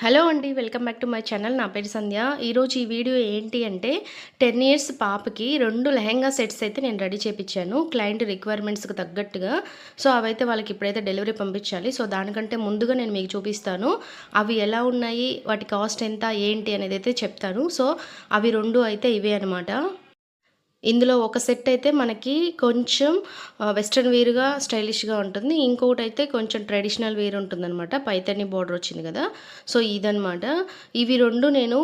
Hello అండి. Welcome back to my channel. నా పేరు సంధ్య. ఈరోజు ఈ వీడియో ఏంటి అంటే 10 ఇయర్స్ పాపకి 2 లెహెంగా సెట్స్ అయితే నేను రెడీ చేపిచ్చాను. క్లయింట్ రిక్వైర్మెంట్స్‌కి తగ్గట్టుగా. సో, అవైతే వాళ్ళకి ఇప్పుడైతే డెలివరీ పంపించాలి. సో, దానికంటే ముందుగా నేను మీకు చూపిస్తాను. అవి ఎలా ఉన్నాయి? వాటి కాస్ట్ ఎంత? ఏంటి? అనేదైతే చెప్తాను. సో, అవి 2 అయితే ఇవే అనమాట. ఇందులో ఒక సెట్ అయితే మనకి కొంచెం వెస్టర్న్ వేర్‌గా, స్టైలిష్‌గా ఉంటుంది. ఇంకొకటైతే కొంచెం ట్రెడిషనల్ వేర్ ఉంటుందనమాట. పైతాని బోర్డర్ వచ్చింది కదా! సో, ఇదనమాట. ఇవి 2 నేను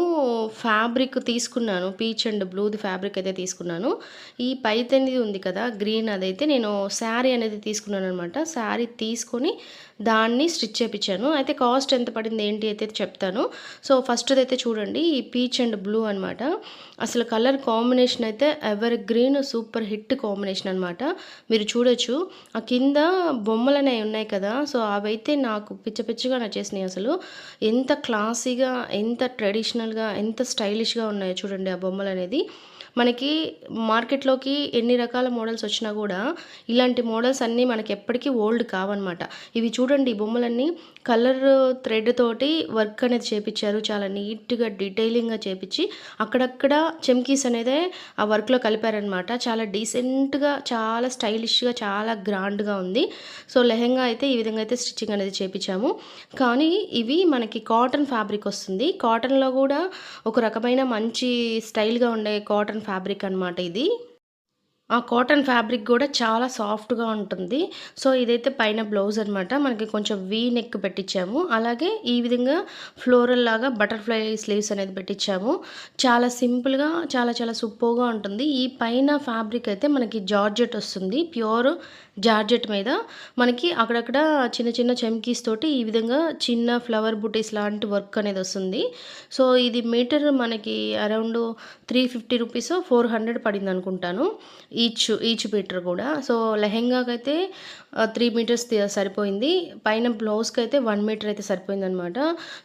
ఫ్యాబ్రిక్ తీసుకున్నాను. పీచ్ అండ్ బ్లూది ఫ్యాబ్రిక్ అయితే తీసుకున్నాను. ఈ పైతానిది ఉంది కదా! గ్రీన్ అదైతే నేను శారీ అనేది తీసుకున్నాననమాట. శారీ తీసుకొని దాన్ని స్టిచ్ చేపిచ్చాను. అయితే కాస్ట్ ఎంత పడింది ఏంటి అయితే చెప్తాను. సో, ఫస్ట్‌దైతే చూడండి. ఈ పీచ్ అండ్ బ్లూ అనమాట. అసలు కలర్ కాంబినేషన్ అయితే ever green super hit combination అనమాట. మీరు చూడొచ్చు. ఆ కింద బొమ్మలనేవి ఉన్నాయి కదా! సో, అవైతే నాకు పిచ్చ పిచ్చగా నచ్చేసినాయి అసలు. ఎంత క్లాసీగా, ఎంత ట్రెడిషనల్‌గా, ఎంత స్టైలిష్‌గా ఉన్నాయో చూడండి ఆ బొమ్మలనేది. మనకి మార్కెట్‌లోకి ఎన్ని రకాల మోడల్స్ వచ్చినా గూడా, ఇలాంటి మోడల్స్ అన్నీ మనకి ఎప్పటికీ ఓల్డ్ కావనమాట. ఇవి చూడండి ఈ బొమ్మలన్నీ కలర్ థ్రెడ్ తోటి వర్క్ అనేది చేపిచ్చారు. చాలా నీట్‌గా డీటెయిలింగ్‌గా చేపిచ్చి, అక్కడక్కడ చెమ్కీస్ అనేదే ఆ వర్క్‌లో కలిపారనమాట. చాలా డీసెంట్‌గా, చాలా స్టైలిష్‌గా, చాలా గ్రాండ్‌గా ఉంది. సో, లెహెంగా అయితే ఈ విధంగా అయితే స్టిచ్చింగ్ అనేది చేపిచ్చాము. కానీ ఇవి మనకి కాటన్ ఫ్యాబ్రిక్ వస్తుంది. కాటన్‌లో గూడా ఒక రకమైన మంచి స్టైల్‌గా ఉండే కాటన్ ఫ్యాబ్రిక్ అనమాట ఇది. ఆ కాటన్ ఫ్యాబ్రిక్ గూడా చాలా సాఫ్ట్‌గా ఉంటుంది. సో, ఇదైతే పైన బ్లౌజ్ అనమాట. మనకి కొంచెం వీ నెక్ పెట్టిచ్చాము. అలాగే ఈ విధంగా ఫ్లోరల్ లాగా బటర్‌ఫ్లై స్లీవ్స్ అనేది పెట్టిచ్చాము. చాలా సింపుల్‌గా చాలా చాలా సూపర్‌గా ఉంటుంది. ఈ పైన ఫ్యాబ్రిక్ అయితే మనకి జార్జెట్ వస్తుంది. ప్యూర్ జార్జెట్ మీద మనకి అక్కడక్కడ చిన్న చిన్న చమ్కీస్ తోటి ఈ విధంగా చిన్న ఫ్లవర్ బుటీస్ లాంటి వర్క్ అనేది వస్తుంది. సో, ఇది మీటర్ మనకి అరౌండ్ 350 రూపీసో, 400 పడిందనుకుంటాను. ఈచ్ మీటర్ గూడా. సో, లెహెంగాకైతే 3 మీటర్స్ సరిపోయింది. పైన బ్లౌజ్‌కైతే 1 మీటర్ అయితే సరిపోయిందనమాట.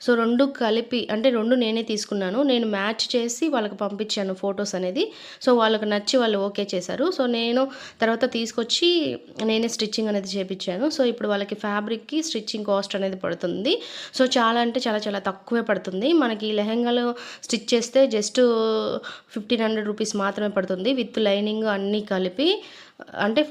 సో, 2 కలిపి అంటే 2 నేనే తీసుకున్నాను. నేను మ్యాచ్ చేసి వాళ్ళకి పంపించాను ఫోటోస్ అనేది. సో, వాళ్ళకి నచ్చి వాళ్ళు ఓకే చేశారు. సో, నేను తర్వాత తీసుకొచ్చి నేనే స్టిచ్చింగ్ అనేది చేపిచ్చాను. సో, ఇప్పుడు వాళ్ళకి ఫ్యాబ్రిక్‌కి స్టిచ్చింగ్ కాస్ట్ అనేది పడుతుంది. సో, చాలా అంటే చాలా చాలా తక్కువే పడుతుంది. మనకి ఈ లెహెంగాలో స్టిచ్ చేస్తే జస్ట్ 1500 రూపీస్ మాత్రమే పడుతుంది. విత్ లైనింగ్ అన్నీ కలిపి. అంటే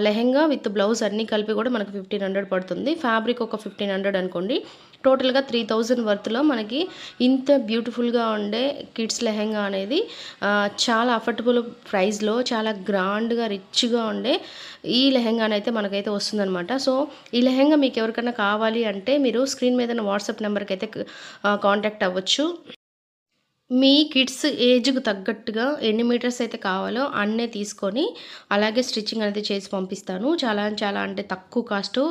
లెహెంగా విత్ బ్లౌజ్ అన్నీ కలిపి కూడా మనకు 1500 పడుతుంది. ఫ్యాబ్రిక్ ఒక 1500 అనుకోండి. టోటల్‌గా 3000 వర్త్‌లో మనకి ఇంత బ్యూటిఫుల్‌గా ఉండే కిడ్స్ లెహెంగా అనేది చాలా అఫోర్డబుల్ ప్రైస్‌లో చాలా గ్రాండ్‌గా, రిచ్‌గా ఉండే ఈ లెహెంగానైతే మనకైతే వస్తుందనమాట. సో, ఈ లెహెంగా మీకు ఎవరికైనా కావాలి అంటే మీరు స్క్రీన్ మీద ఉన్న వాట్సాప్ నెంబర్‌కైతే కాంటాక్ట్ అవ్వచ్చు. మీ కిడ్స్ ఏజ్‌కి తగ్గట్టుగా ఎన్ని మీటర్స్ అయితే కావాలో అన్నే తీసుకొని, అలాగే స్టిచ్చింగ్ అనేది చేసి పంపిస్తాను. చాలా అంటే తక్కువ కాస్టు.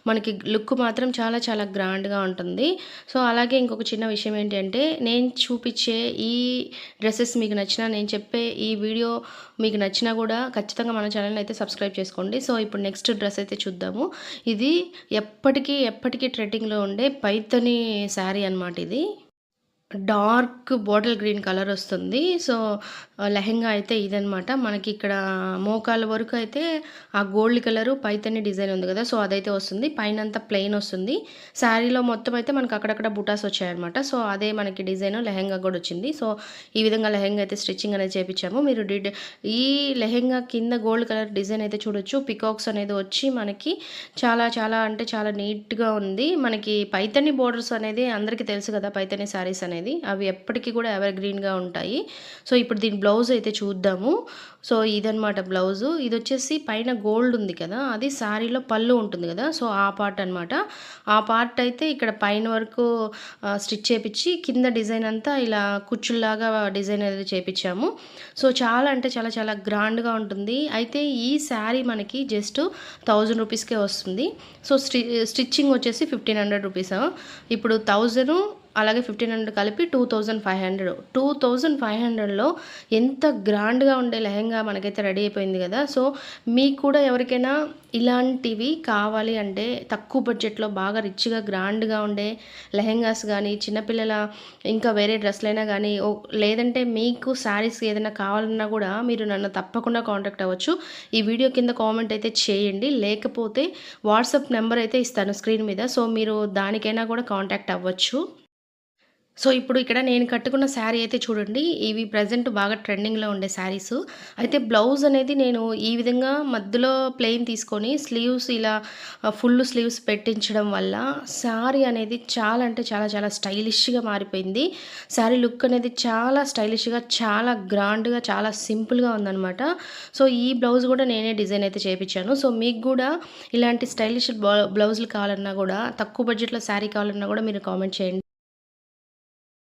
మనకి లుక్ మాత్రం చాలా చాలా గ్రాండ్‌గా ఉంటుంది. సో, అలాగే ఇంకొక చిన్న విషయం ఏంటి అంటే, నేను చూపిచ్చే ఈ డ్రెసెస్ మీకు నచ్చినా, నేను చెప్పే ఈ వీడియో మీకు నచ్చినా గూడా ఖచ్చితంగా మన ఛానెల్‌ని అయితే సబ్స్క్రైబ్ చేసుకోండి. సో, ఇప్పుడు నెక్స్ట్ డ్రెస్ అయితే చూద్దాము. ఇది ఎప్పటికీ ట్రెండింగ్‌లో ఉండే పైథాని శారీ అనమాట ఇది. డార్క్ బాటిల్ గ్రీన్ కలరొస్తుంది. సో, లెహెంగా అయితే ఇదనమాట. మనకిక్కడ మోకాళ్ళ వరకు అయితే ఆ గోల్డ్ కలరు పైతాని డిజైన్ ఉంది గదా! సో, అదైతే వస్తుంది. పైనంతా ప్లెయిన్ వస్తుంది. శారీలో మొత్తం అయితే మనకు అక్కడక్కడ బుటాస్ వచ్చాయనమాట. సో, అదే మనకి డిజైన్ లెహెంగా గూడా వచ్చింది. సో, ఈ విధంగా లెహెంగా అయితే స్టిచ్చింగ్ అనేది చేపిచ్చాము. మీరు ఈ లెహెంగా కింద గోల్డ్ కలర్ డిజైన్ అయితే చూడొచ్చు. పికాక్స్ అనేది వచ్చి మనకి చాలా అంటే చాలా నీట్‌గా ఉంది. మనకి పైతాని బోర్డర్స్ అనేది అందరికీ తెలుసు గదా! పైతాని శారీస్ అనేది. అవి ఎప్పటికి కూడా ఎవర్ గ్రీన్‌గా ఉంటాయి. సో, ఇప్పుడు దీని బ్లౌజ్ అయితే చూద్దాము. సో, ఇదనమాట బ్లౌజు. ఇదొచ్చేసి పైన గోల్డ్ ఉంది కదా! అది శారీలో పళ్ళు ఉంటుంది గదా! సో, ఆ పార్ట్ అనమాట. ఆ పార్ట్ అయితే ఇక్కడ పైన వరకు స్టిచ్ చేపిచ్చి కింద డిజైన్ అంతా ఇలా కుచ్చుల్లాగా డిజైన్ అనేది చేపిచ్చాము. సో, చాలా అంటే చాలా చాలా గ్రాండ్‌గా ఉంటుంది. అయితే ఈ శారీ మనకి జస్ట్ 1000 రూపీస్‌కే వస్తుంది. సో, స్టిచ్చింగ్ వచ్చేసి 1500 రూపీస్. ఇప్పుడు 1000 అలాగే 1500 కలిపి 2500. 2500లో ఎంత గ్రాండ్‌గా ఉండే లెహెంగా మనకైతే రెడీ అయిపోయింది గదా! సో, మీకు కూడా ఎవరికైనా ఇలాంటివి కావాలి అంటే తక్కువ బడ్జెట్‌లో బాగా రిచ్‌గా, గ్రాండ్‌గా ఉండే లెహెంగాస్ గానీ, చిన్నపిల్లల ఇంకా వేరే డ్రెస్‌లైనా గానీ, లేదంటే మీకు శారీస్ ఏదైనా కావాలన్నా గూడా మీరు నన్ను తప్పకుండా కాంటాక్ట్ అవ్వచ్చు. ఈ వీడియో కింద కామెంట్ అయితే చేయండి. లేకపోతే వాట్సాప్ నంబర్ అయితే ఇస్తాను స్క్రీన్ మీద. సో, మీరు దానికైనా గూడా కాంటాక్ట్ అవ్వచ్చు. సో, ఇప్పుడు ఇక్కడ నేను కట్టుకున్న శారీ అయితే చూడండి. ఇవి ప్రెజెంట్ బాగా ట్రెండింగ్‌లో ఉండే శారీసు. అయితే బ్లౌజ్ అనేది నేను ఈ విధంగా మధ్యలో ప్లెయిన్ తీసుకొని స్లీవ్స్ ఇలా ఫుల్ స్లీవ్స్ పెట్టించడం వల్ల శారీ అనేది చాలా అంటే చాలా చాలా స్టైలిష్‌గా మారిపోయింది. శారీ లుక్ అనేది చాలా స్టైలిష్‌గా, చాలా గ్రాండ్‌గా, చాలా సింపుల్‌గా ఉందనమాట. సో, ఈ బ్లౌజ్ కూడా నేనే డిజైన్ అయితే చేపిచ్చాను. సో, మీకు కూడా ఇలాంటి స్టైలిష్ బ్లౌజులు కావాలన్నా కూడా, తక్కువ బడ్జెట్‌లో శారీ కావాలన్నా కూడా మీరు కామెంట్ చేయండి.